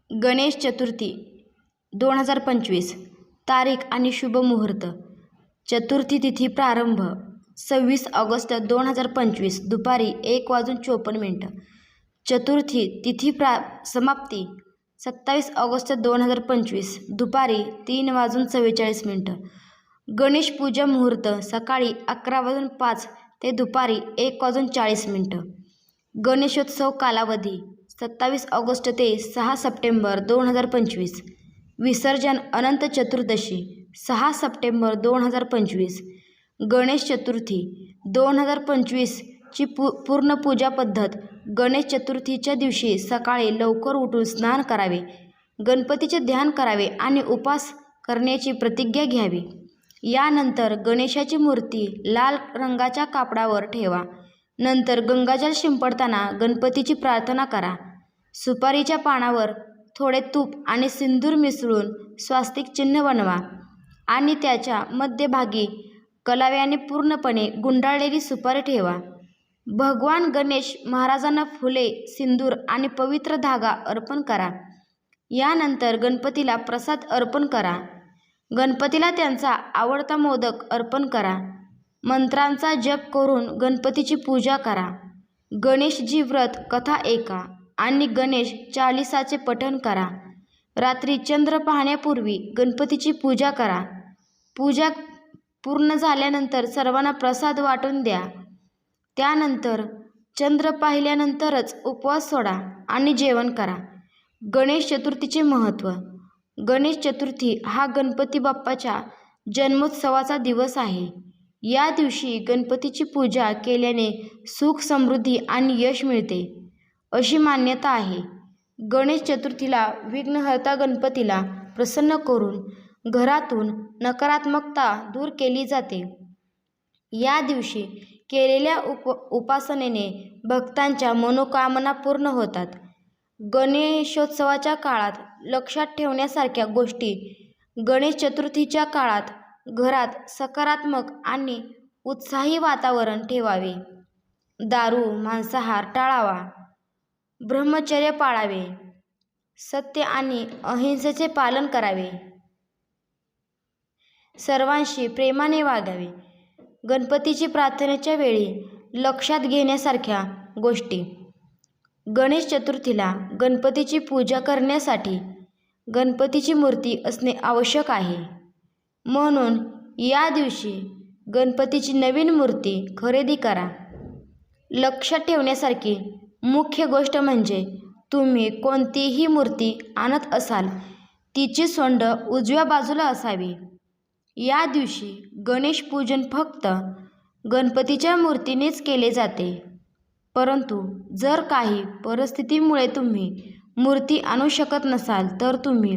गणेश चतुर्थी 2025 तारीख आणि शुभ मुहूर्त. चतुर्थी तिथी प्रारंभ 26 ऑगस्ट 2025 दुपारी 1:54. चतुर्थी तिथी समाप्ती 27 ऑगस्ट 2025 दुपारी 3:44. गणेश पूजा मुहूर्त सकाळी 11:05 ते दुपारी 1:40. गणेशोत्सव कालावधी 27 ऑगस्ट ते 6 सप्टेंबर 2025. विसर्जन अनंत चतुर्दशी 6 सप्टेंबर 2025. गणेश चतुर्थी 2025 ची पूर्ण पूजा पद्धत. गणेश चतुर्थीच्या दिवशी सकाळी लवकर उठून स्नान करावे, गणपतीचे ध्यान करावे आणि उपास करण्याची प्रतिज्ञा घ्यावी. यानंतर गणेशाची मूर्ती लाल रंगाच्या कापडावर ठेवा. नंतर गंगाजल शिंपडताना गणपतीची प्रार्थना करा. सुपारीच्या पानावर थोडे तूप आणि सिंदूर मिसळून स्वास्तिक चिन्ह बनवा आणि त्याच्या मध्यभागी कलाव्याने पूर्णपणे गुंडाळलेली सुपारी ठेवा. भगवान गणेश महाराजांना फुले, सिंदूर आणि पवित्र धागा अर्पण करा. यानंतर गणपतीला प्रसाद अर्पण करा. गणपतीला त्यांचा आवडता मोदक अर्पण करा. मंत्रांचा जप करून गणपतीची पूजा करा. गणेशजी व्रत कथा ऐका आणि गणेश चालिसाचे पठण करा. रात्री चंद्र पाहण्यापूर्वी गणपतीची पूजा करा. पूजा पूर्ण झाल्यानंतर सर्वांना प्रसाद वाटून द्या. त्यानंतर चंद्र पाहिल्यानंतरच उपवास सोडा आणि जेवण करा. गणेश चतुर्थीचे महत्त्व. गणेश चतुर्थी हा गणपती बाप्पाच्या जन्मोत्सवाचा दिवस आहे. या दिवशी गणपतीची पूजा केल्याने सुख, समृद्धी आणि यश मिळते अशी मान्यता आहे. गणेश चतुर्थीला विघ्नहर्ता गणपतीला प्रसन्न करून घरातून नकारात्मकता दूर केली जाते. या दिवशी केलेल्या उपासनेने भक्तांच्या मनोकामना पूर्ण होतात. गणेशोत्सवाच्या काळात लक्षात ठेवण्यासारख्या गोष्टी. गणेश चतुर्थीच्या काळात घरात सकारात्मक आणि उत्साही वातावरण ठेवावे. दारू, मांसाहार टाळावा. ब्रह्मचर्य पाळावे. सत्य आणि अहिंसेचे पालन करावे. सर्वांशी प्रेमाने वागावे. गणपतीची प्रार्थनेच्या वेळी लक्षात घेण्यासारख्या गोष्टी. गणेश चतुर्थीला गणपतीची पूजा करण्यासाठी गणपतीची मूर्ती असणे आवश्यक आहे. म्हणून या दिवशी गणपतीची नवीन मूर्ती खरेदी करा. लक्षात ठेवण्यासारखी मुख्य गोष्ट म्हणजे तुम्ही कोणतीही मूर्ती आणत असाल तिची सोंड उजव्या बाजूला असावी. या दिवशी गणेश पूजन फक्त गणपतीच्या मूर्तीनेच केले जाते. परंतु जर काही परिस्थितीमुळे तुम्ही मूर्ती आणू शकत नसाल तर तुम्ही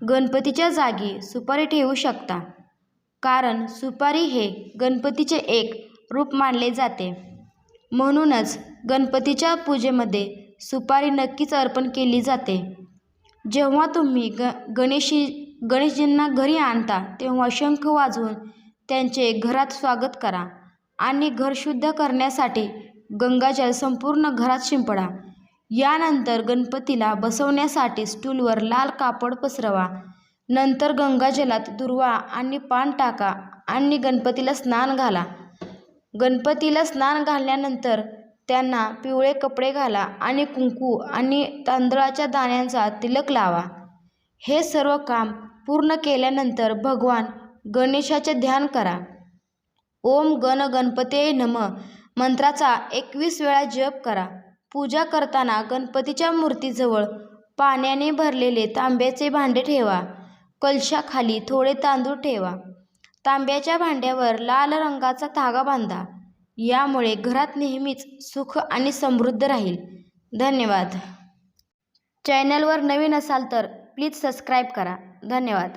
गणपतीच्या जागी सुपारी ठेवू शकता. कारण सुपारी हे गणपतीचे एक रूप मानले जाते. म्हणूनच गणपतीच्या पूजेमध्ये सुपारी नक्कीच अर्पण केली जाते. जेव्हा तुम्ही गणेशजींना घरी आणता तेव्हा शंख वाजवून त्यांचे घरात स्वागत करा आणि घर शुद्ध करण्यासाठी गंगाजल संपूर्ण घरात शिंपडा. यानंतर गणपतीला बसवण्यासाठी स्टूलवर लाल कापड पसरवा. नंतर गंगाजलात दुर्वा आणि पान टाका आणि गणपतीला स्नान घाला. गणपतीला स्नान घालल्यानंतर त्यांना पिवळे कपडे घाला आणि कुंकू आणि तांदळाच्या दाण्यांचा तिलक लावा. हे सर्व काम पूर्ण केल्यानंतर भगवान गणेशाचे ध्यान करा. ओम गण गणपतये नमः मंत्राचा 21 वेळा जप करा. पूजा करताना गणपतीच्या मूर्तीजवळ पाण्याने भरलेले तांब्याचे भांडे ठेवा. कलशाखाली थोडे तांदूळ ठेवा. तांब्याच्या भांड्यावर लाल रंगाचा धागा बांधा. यामुळे घरात नेहमीच सुख आणि समृद्ध राहील. धन्यवाद. चॅनलवर नवीन असाल तर प्लीज सबस्क्राईब करा. धन्यवाद.